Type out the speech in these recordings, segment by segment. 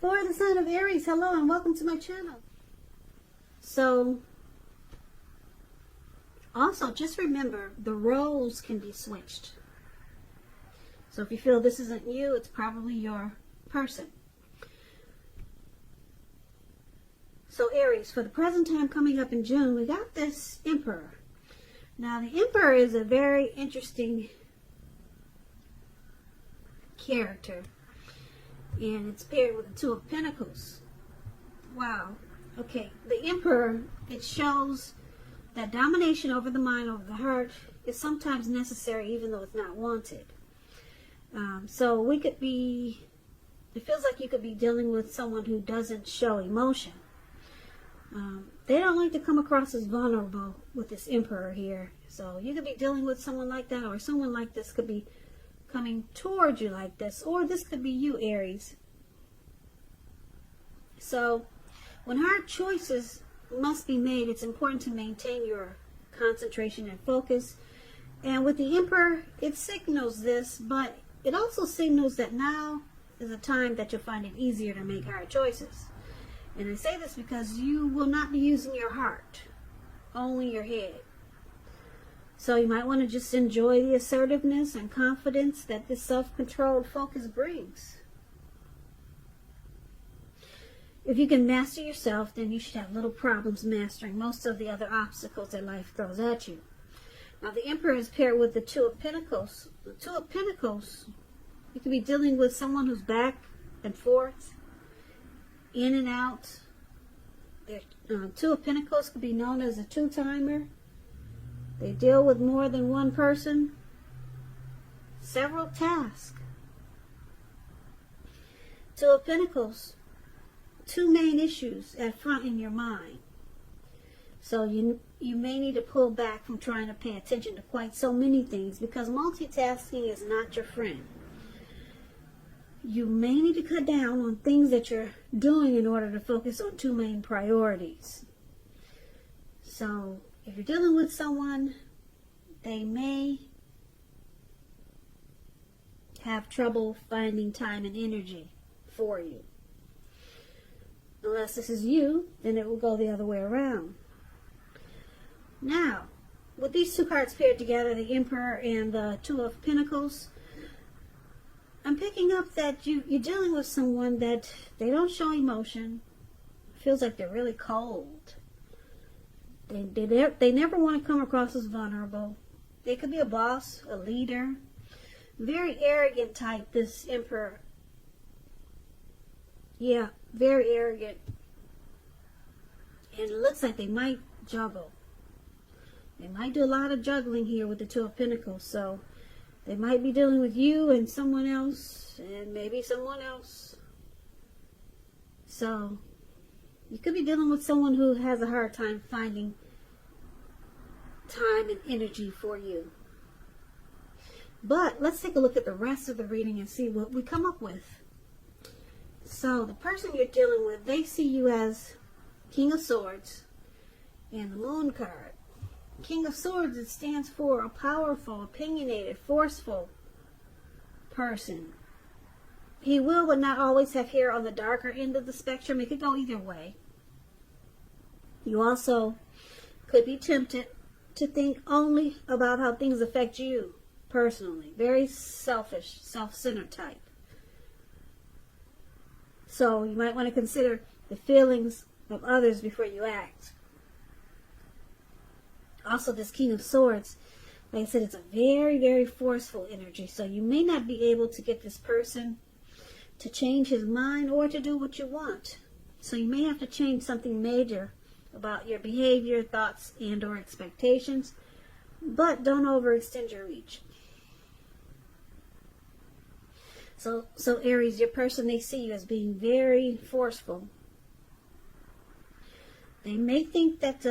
For the sign of Aries, hello and welcome to my channel. So, also just remember the roles can be switched. So if you feel this isn't you, it's probably your person. So Aries, for the present time coming up in June, we got this Emperor. Now the Emperor is a very interesting character. And it's paired with the Two of Pentacles. Wow. Okay, the Emperor, it shows that domination over the mind, over the heart, is sometimes necessary even though it's not wanted. So we could be, it feels like you could be dealing with someone who doesn't show emotion. They don't like to come across as vulnerable with this Emperor here. So you could be dealing with someone like that, or someone like this could be coming towards you like this, or this could be you, Aries. So when hard choices must be made, it's important to maintain your concentration and focus. And with the Emperor, it signals this, but it also signals that now is a time that you'll find it easier to make hard choices. And I say this because you will not be using your heart, only your head. So you might want to just enjoy the assertiveness and confidence that this self-controlled focus brings. If you can master yourself, then you should have little problems mastering most of the other obstacles that life throws at you. Now the Emperor is paired with the Two of Pentacles. The Two of Pentacles, you could be dealing with someone who's back and forth, in and out. The Two of Pentacles could be known as a two-timer. They deal with more than one person, several tasks. Two of Pentacles, two main issues at front in your mind. So you may need to pull back from trying to pay attention to quite so many things, because multitasking is not your friend. You may need to cut down on things that you're doing in order to focus on two main priorities. So if you're dealing with someone, they may have trouble finding time and energy for you. Unless this is you, then it will go the other way around. Now, with these two cards paired together, the Emperor and the Two of Pentacles, I'm picking up that you're dealing with someone that they don't show emotion. It feels like they're really cold. They never want to come across as vulnerable. They could be a boss, a leader, very arrogant type, this Emperor. Yeah, very arrogant. And it looks like they might juggle. They might do a lot of juggling here with the Two of Pentacles. So they might be dealing with you and someone else, and maybe someone else. So you could be dealing with someone who has a hard time finding time and energy for you. But let's take a look at the rest of the reading and see what we come up with. So the person you're dealing with, they see you as King of Swords and the Moon card. King of Swords, it stands for a powerful, opinionated, forceful person. He will but not always have hair on the darker end of the spectrum. It could go either way. You also could be tempted to think only about how things affect you personally. Very selfish, self-centered type. So you might want to consider the feelings of others before you act. Also, this King of Swords, like I said, it's a very, very forceful energy. So you may not be able to get this person to change his mind or to do what you want. So you may have to change something major about your behavior, thoughts, and or expectations. But don't overextend your reach. So Aries, your person, they see you as being very forceful. They may think that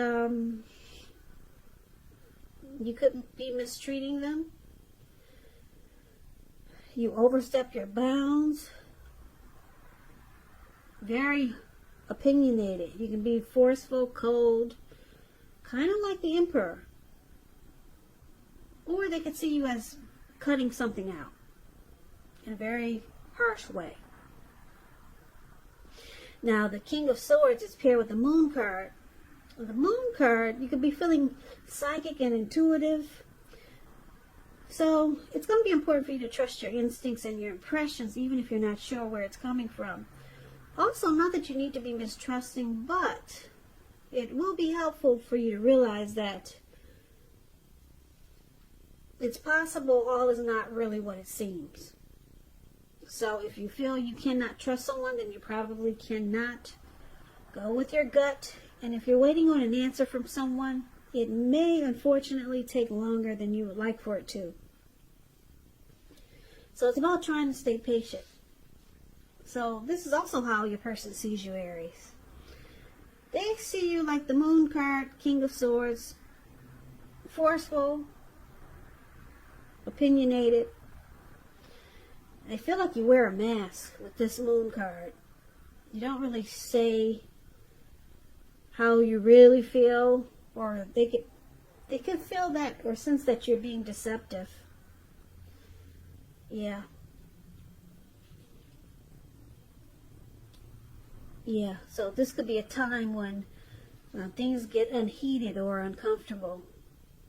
you could be mistreating them. You overstep your bounds. Very opinionated. You can be forceful, cold, kind of like the Emperor. Or they could see you as cutting something out in a very harsh way. Now, the King of Swords is paired with the Moon card. The Moon card, you could be feeling psychic and intuitive. So, it's going to be important for you to trust your instincts and your impressions, even if you're not sure where it's coming from. Also, not that you need to be mistrusting, but it will be helpful for you to realize that it's possible all is not really what it seems. So if you feel you cannot trust someone, then you probably cannot. Go with your gut. And if you're waiting on an answer from someone, it may unfortunately take longer than you would like for it to. So it's about trying to stay patient. So this is also how your person sees you, Aries. They see you like the Moon card, King of Swords, forceful, opinionated. They feel like you wear a mask with this Moon card. You don't really say how you really feel, or they could feel that or sense that you're being deceptive. Yeah. Yeah, so this could be a time when things get unheated or uncomfortable.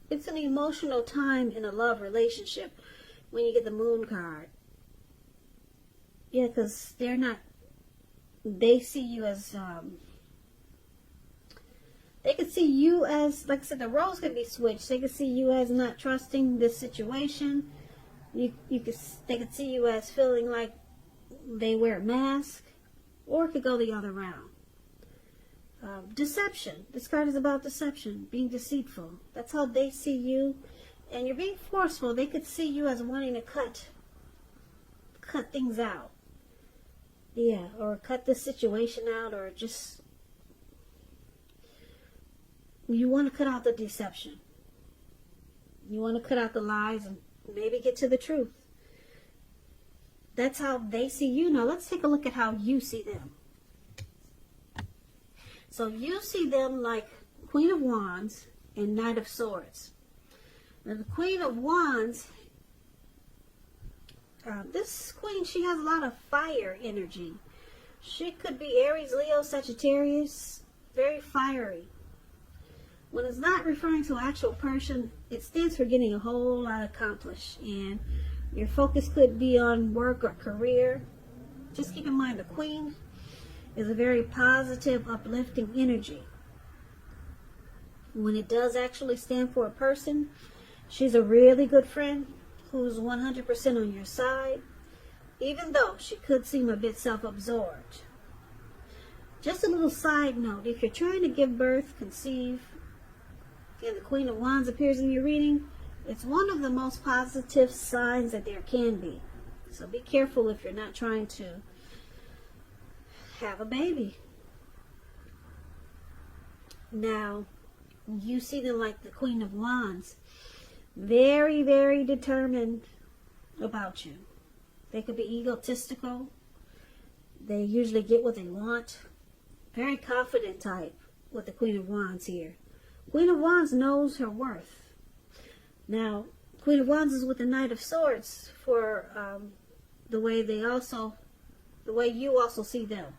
It's an emotional time in a love relationship when you get the Moon card. Yeah, because they see you as, they could see you as, like I said, the roles could be switched. They could see you as not trusting this situation. They could see you as feeling like they wear a mask, or it could go the other round. Deception. This card is about deception, being deceitful. That's how they see you. And you're being forceful. They could see you as wanting to cut things out. Yeah, or cut this situation out, or just, you want to cut out the deception. You want to cut out the lies and maybe get to the truth. That's how they see you. Now let's take a look at how you see them. So you see them like Queen of Wands and Knight of Swords. Now the Queen of Wands, this queen, she has a lot of fire energy. She could be Aries, Leo, Sagittarius, very fiery. When it's not referring to an actual person, it stands for getting a whole lot accomplished. And your focus could be on work or career. Just keep in mind the queen is a very positive, uplifting energy. When it does actually stand for a person, she's a really good friend who's 100% on your side, even though she could seem a bit self-absorbed. Just a little side note, if you're trying to give birth, conceive, and the Queen of Wands appears in your reading, it's one of the most positive signs that there can be. So be careful if you're not trying to have a baby. Now, you see them like the Queen of Wands. Very, very determined about you. They could be egotistical. They usually get what they want. Very confident type with the Queen of Wands here. Queen of Wands knows her worth. Now, Queen of Wands is with the Knight of Swords for the way you also see them.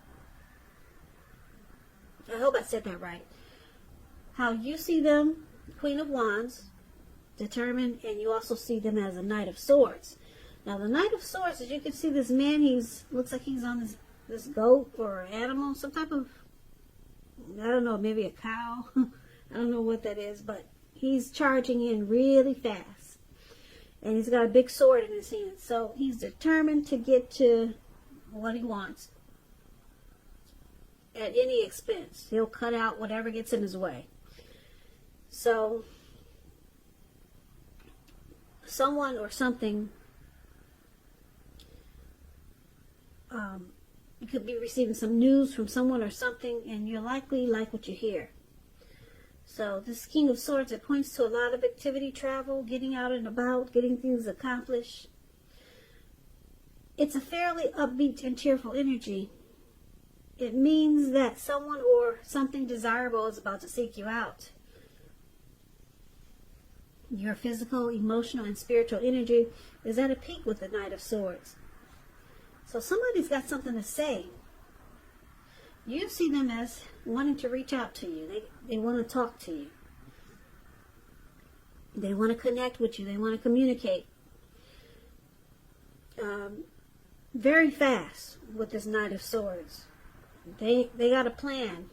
I hope I said that right. How you see them, Queen of Wands, determined, and you also see them as a Knight of Swords. Now, the Knight of Swords, as you can see, this man, looks like he's on this goat or animal, some type of, I don't know, maybe a cow. I don't know what that is, but he's charging in really fast. And he's got a big sword in his hand. So he's determined to get to what he wants at any expense. He'll cut out whatever gets in his way. So someone or something, you could be receiving some news from someone or something, and you'll likely like what you hear. So this King of Swords, it points to a lot of activity, travel, getting out and about, getting things accomplished. It's a fairly upbeat and cheerful energy. It means that someone or something desirable is about to seek you out. Your physical, emotional, and spiritual energy is at a peak with the Knight of Swords. So somebody's got something to say. You see them as wanting to reach out to you. They want to talk to you. They want to connect with you. They want to communicate. Very fast with this Knight of Swords. They got a plan.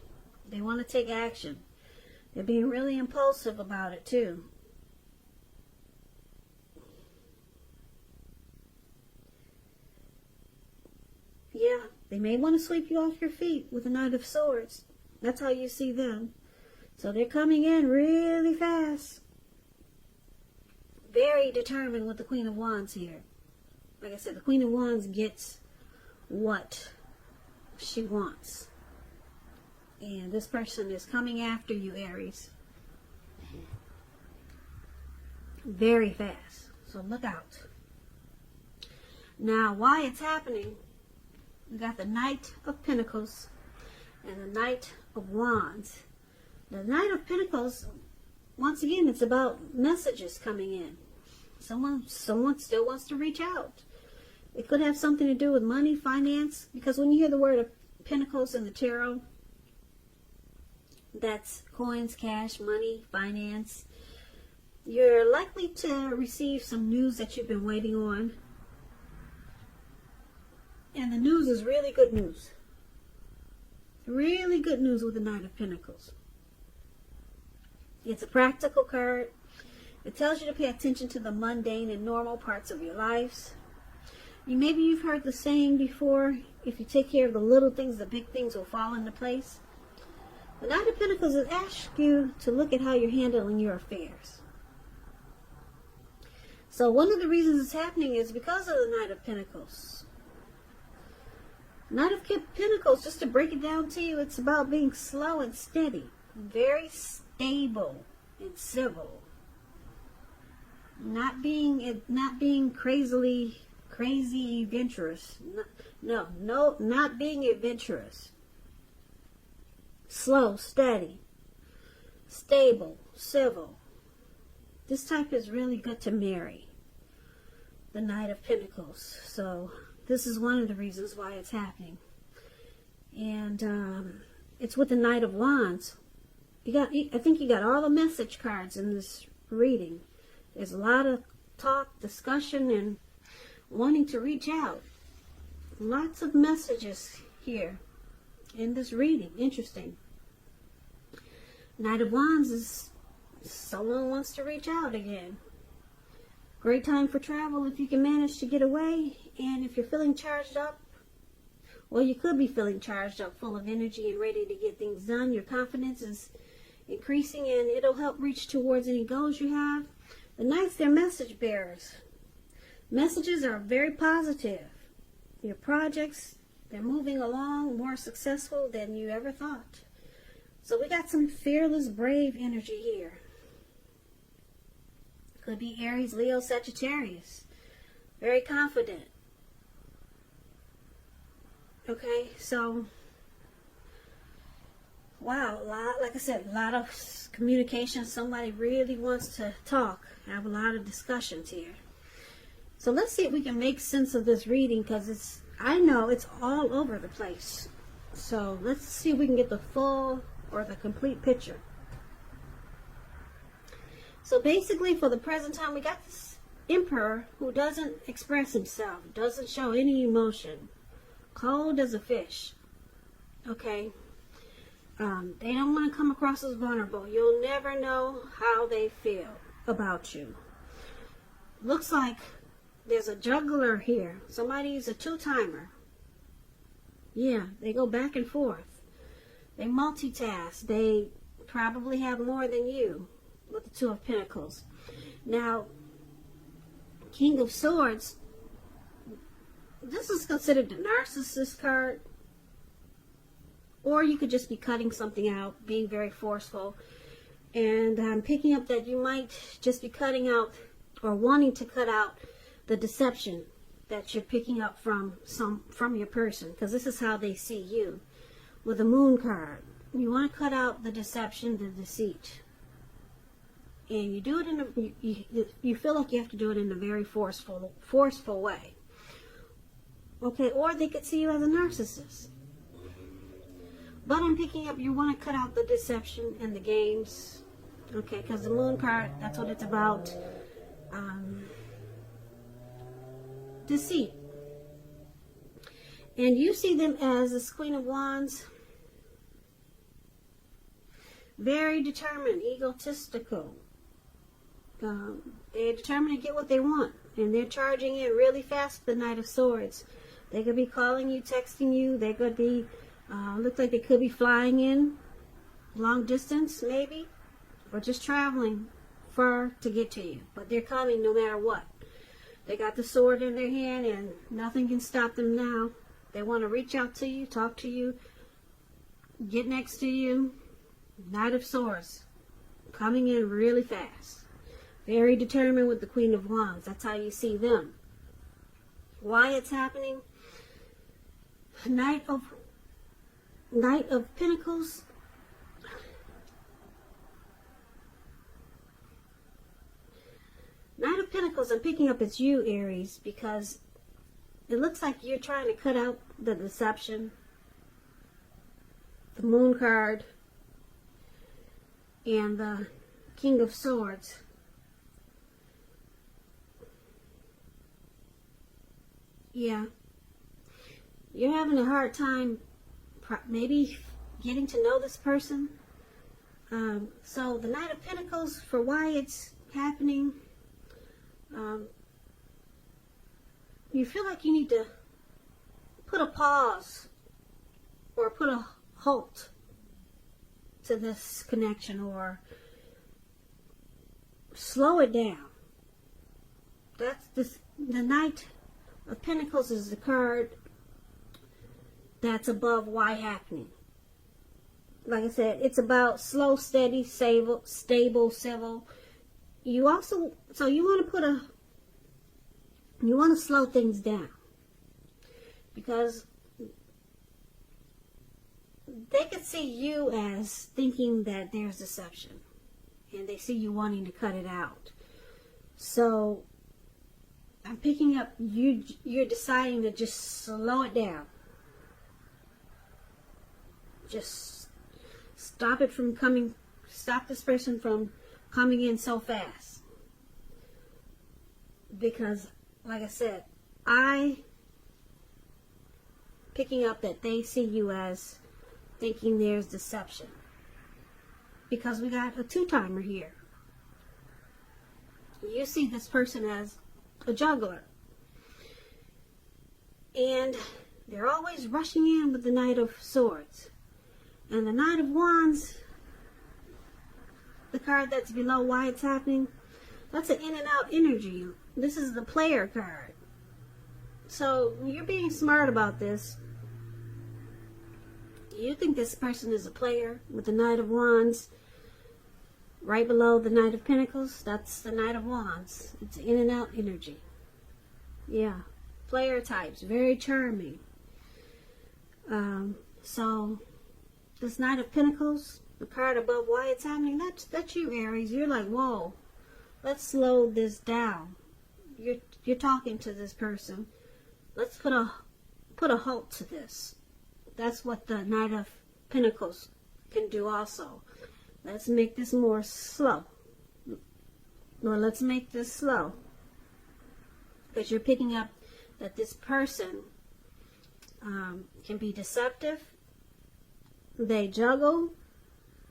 They want to take action. They're being really impulsive about it too. Yeah, they may want to sweep you off your feet with the Knight of Swords. That's how you see them. So they're coming in really fast. Very determined with the Queen of Wands here. Like I said, the Queen of Wands gets what she wants. And this person is coming after you, Aries. Very fast. So look out. Now, why it's happening, we got the Knight of Pentacles and the Knight of Wands. The Knight of Pentacles, once again, it's about messages coming in. Someone still wants to reach out. It could have something to do with money, finance, because when you hear the word of Pentacles in the tarot, that's coins, cash, money, finance. You're likely to receive some news that you've been waiting on. And the news is really good news. Really good news with the Knight of Pentacles. It's a practical card. It tells you to pay attention to the mundane and normal parts of your lives. Maybe you've heard the saying before, if you take care of the little things, the big things will fall into place. The Knight of Pentacles asks you to look at how you're handling your affairs. So one of the reasons it's happening is because of the Knight of Pentacles. Knight of Pentacles, just to break it down to you, it's about being slow and steady. Very stable and civil. Not being crazy adventurous. No, not being adventurous. Slow, steady, stable, civil. This type is really good to marry. The Knight of Pentacles. So this is one of the reasons why it's happening. And it's with the Knight of Wands. I think you got all the message cards in this reading. There's a lot of talk, discussion, and wanting to reach out. Lots of messages here in this reading. Interesting. Knight of Wands is someone wants to reach out again. Great time for travel if you can manage to get away. And if you're feeling charged up, well, you could be feeling charged up, full of energy and ready to get things done. Your confidence is increasing and it'll help reach towards any goals you have. The Knights, they're message bearers. Messages are very positive. Your projects, they're moving along more successful than you ever thought. So we got some fearless, brave energy here. Could be Aries, Leo, Sagittarius. Very confident. Okay, so, wow, like I said, a lot of communication. Somebody really wants to talk, have a lot of discussions here. So let's see if we can make sense of this reading, because I know it's all over the place. So let's see if we can get the full or the complete picture. So basically, for the present time, we got this Emperor who doesn't express himself, doesn't show any emotion, cold as a fish. Okay, they don't want to come across as vulnerable. You'll never know how they feel about you. Looks like there's a juggler here. Somebody's a two-timer. Yeah, they go back and forth. They multitask. They probably have more than you with the Two of Pentacles. Now, King of Swords, this is considered the narcissist card. Or you could just be cutting something out, being very forceful. And I'm picking up that you might just be cutting out or wanting to cut out the deception that you're picking up from your person, because this is how they see you. With the Moon card, you want to cut out the deception, the deceit. And you do it in a, you feel like you have to do it in a very forceful way. Okay, or they could see you as a narcissist. But I'm picking up, you want to cut out the deception and the games. Okay, because the moon card, that's what it's about. Deceit. And you see them as this Queen of Wands. Very determined, egotistical. They're determined to get what they want. And they're charging in really fast, the Knight of Swords. They could be calling you, texting you. They could be, looks like they could be flying in. Long distance, maybe. Or just traveling far to get to you. But they're coming no matter what. They got the sword in their hand and nothing can stop them now. They want to reach out to you, talk to you, get next to you. Knight of Swords. Coming in really fast. Very determined with the Queen of Wands. That's how you see them. Why it's happening? Knight of Pentacles. Knight of Pentacles, I'm picking up it's you, Aries, because it looks like you're trying to cut out the deception. The Moon card. And the King of Swords. Yeah. You're having a hard time maybe getting to know this person. So the Knight of Pentacles, for why it's happening, you feel like you need to put a pause or put a halt to this connection, or slow it down. That's the Knight of Pentacles is the card that's above why happening. Like I said, it's about slow, steady, stable, civil. You also, so you want to slow things down, because they could see you as thinking that there's deception, and they see you wanting to cut it out. So I'm picking up you're deciding to just slow it down. Just stop this person from coming in so fast. Because, like I said, picking up that they see you as thinking there's deception. Because we got a two-timer here. You see this person as a juggler. And they're always rushing in with the Knight of Swords. And the Knight of Wands, the card that's below why it's happening, that's an in and out energy. This is the player card. So you're being smart about this. You think this person is a player with the Knight of Wands. Right below the Knight of Pentacles, that's the Knight of Wands. It's in and out energy. Yeah. Player types. Very charming. So this Knight of Pentacles, the card above why it's happening, that's you, Aries. You're like, whoa, let's slow this down. You're talking to this person. Let's put a halt to this. That's what the Knight of Pentacles can do also. Let's make this more slow. Or let's make this slow. Because you're picking up that this person can be deceptive. They juggle.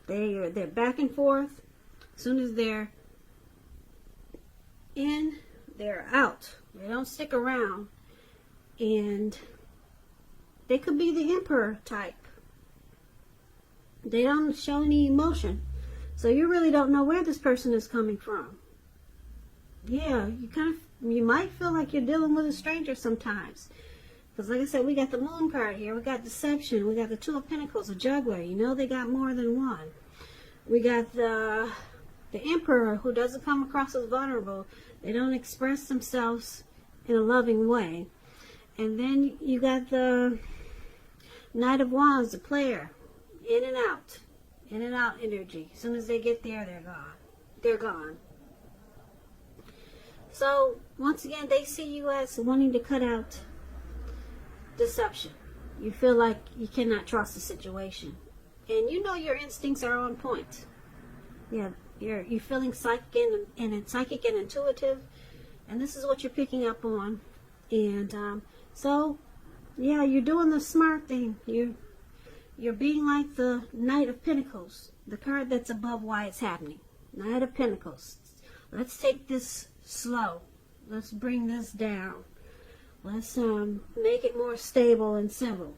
They're back and forth. As soon as they're in, they're out. They don't stick around. And they could be the Emperor type. They don't show any emotion. So you really don't know where this person is coming from. Yeah, you might feel like you're dealing with a stranger sometimes. Because like I said, we got the Moon card here. We got deception. We got the Two of Pentacles, a juggler. You know they got more than one. We got the Emperor, who doesn't come across as vulnerable. They don't express themselves in a loving way. And then you got the Knight of Wands, the player. In and out. In and out energy. As soon as they get there, they're gone. They're gone. So, once again, they see you as wanting to cut out deception. You feel like you cannot trust the situation. And you know your instincts are on point. Yeah, you're feeling psychic and intuitive, and this is what you're picking up on. And so, yeah, you're doing the smart thing. You're being like the Knight of Pentacles, the card that's above why it's happening. Knight of Pentacles. Let's take this slow. Let's bring this down. Let's make it more stable and civil.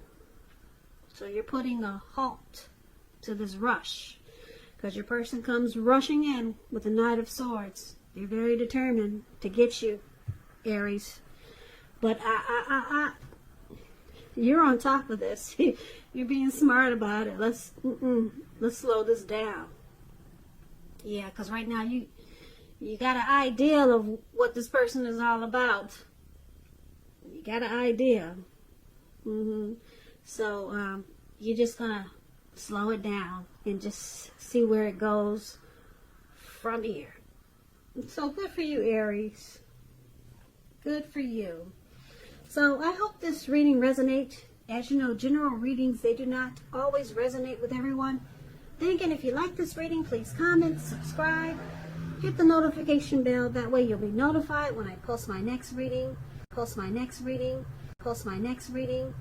So you're putting a halt to this rush, because your person comes rushing in with the Knight of Swords. They're very determined to get you, Aries. But you're on top of this. You're being smart about it. Let's slow this down. Yeah, because right now you got an idea of what this person is all about. You got an idea. So you're just gonna slow it down and just see where it goes from here. So good for you, Aries. Good for you. So I hope this reading resonates. As you know, general readings, they do not always resonate with everyone. Then again, if you like this reading, please comment, subscribe, hit the notification bell. That way you'll be notified when I post my next reading, post my next reading, post my next reading.